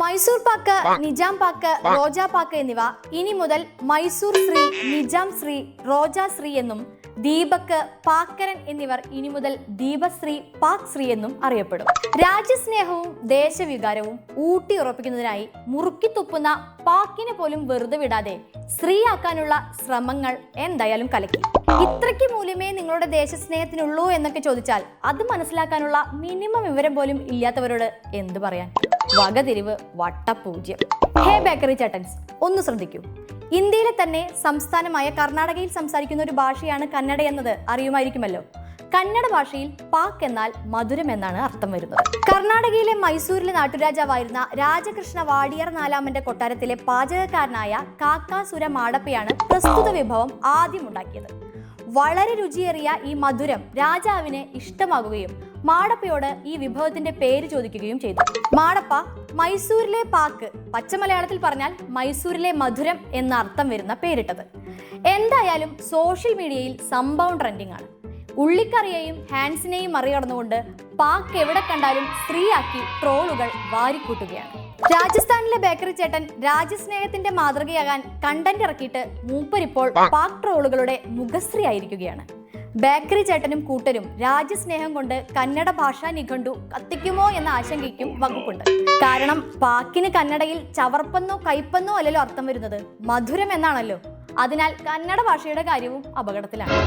മൈസൂർ പാക്ക്, നിജാം പാക്ക്, റോജാ പാക്ക് എന്നിവ ഇനി മുതൽ മൈസൂർ ശ്രീ, നിജാം ശ്രീ, റോജാ ശ്രീ എന്നും ദീപക്, പാക്കരൻ എന്നിവർ ഇനി മുതൽ ദീപശ്രീ, പാക് ശ്രീ എന്നും അറിയപ്പെടും. രാജ്യസ്നേഹവും ദേശവികാരവും ഊട്ടിയുറപ്പിക്കുന്നതിനായി മുറുക്കി തുപ്പുന്ന പാക്കിനെ പോലും വെറുതെ വിടാതെ ശ്രീയാക്കാനുള്ള ശ്രമങ്ങൾ എന്തായാലും കലക്കി. ഇത്രയ്ക്ക് മൂല്യമേ നിങ്ങളുടെ ദേശസ്നേഹത്തിനുള്ളൂ എന്നൊക്കെ ചോദിച്ചാൽ അത് മനസ്സിലാക്കാനുള്ള മിനിമം വിവരം പോലും ഇല്ലാത്തവരോട് എന്ത് പറയാൻ. വകതിരിവ് വട്ടപൂജ്യം. ഹേ ബേക്കറി ചട്ടൻസ്, ഒന്ന് ശ്രദ്ധിക്കൂ. ഇന്ത്യയിലെ തന്നെ സംസ്ഥാനമായ കർണാടകയിൽ സംസാരിക്കുന്ന ഒരു ഭാഷയാണ് കന്നഡ എന്നത് അറിയുമായിരിക്കുമല്ലോ. കന്നഡ ഭാഷയിൽ പാക്ക് എന്നാൽ മധുരം എന്നാണ് അർത്ഥം വരുന്നത്. കർണാടകയിലെ മൈസൂരിലെ നാട്ടുരാജാവായിരുന്ന രാജകൃഷ്ണ വാടിയാർ നാലാമന്റെ കൊട്ടാരത്തിലെ പാചകക്കാരനായ കാക്കാസുര മാടപ്പയാണ് പ്രസ്തുത വിഭവം ആദ്യം ഉണ്ടാക്കിയത്. വളരെ രുചിയേറിയ ഈ മധുരം രാജാവിന് ഇഷ്ടമാകുകയും മാടപ്പയോട് ഈ വിഭവത്തിന്റെ പേര് ചോദിക്കുകയും ചെയ്തു. മാടപ്പ മൈസൂരിലെ പാക്ക്, പച്ചമലയാളത്തിൽ പറഞ്ഞാൽ മൈസൂരിലെ മധുരം എന്ന അർത്ഥം വരുന്ന പേരിട്ടത്. എന്തായാലും സോഷ്യൽ മീഡിയയിൽ സംഭവം ട്രെൻഡിങ് ആണ്. ഉള്ളിക്കറിയെയും ഹാൻസിനെയും മറികടന്നുകൊണ്ട് പാക്ക് എവിടെ കണ്ടാലും സ്ത്രീയാക്കി ട്രോളുകൾ വാരിക്കൂട്ടുകയാണ്. രാജസ്ഥാനിലെ ബേക്കറി ചേട്ടൻ രാജ്യസ്നേഹത്തിന്റെ മാതൃകയാകാൻ കണ്ടന്റ് ഇറക്കിയിട്ട് മൂപ്പരിപ്പോൾ പാക് ട്രോളുകളുടെ മുഖശ്രീ ആയിരിക്കുകയാണ്. ബേക്കറി ചേട്ടനും കൂട്ടരും രാജ്യസ്നേഹം കൊണ്ട് കന്നഡ ഭാഷാ നിഘണ്ടു കത്തിക്കുമോ എന്ന ആശങ്കയ്ക്കും വകുപ്പുണ്ട്. കാരണം പാക്കിന് കന്നഡയിൽ ചവർപ്പെന്നോ കയ്പെന്നോ അല്ലല്ലോ അർത്ഥം വരുന്നത്, മധുരം എന്നാണല്ലോ. അതിനാൽ കന്നഡ ഭാഷയുടെ കാര്യവും അപകടത്തിലാണ്.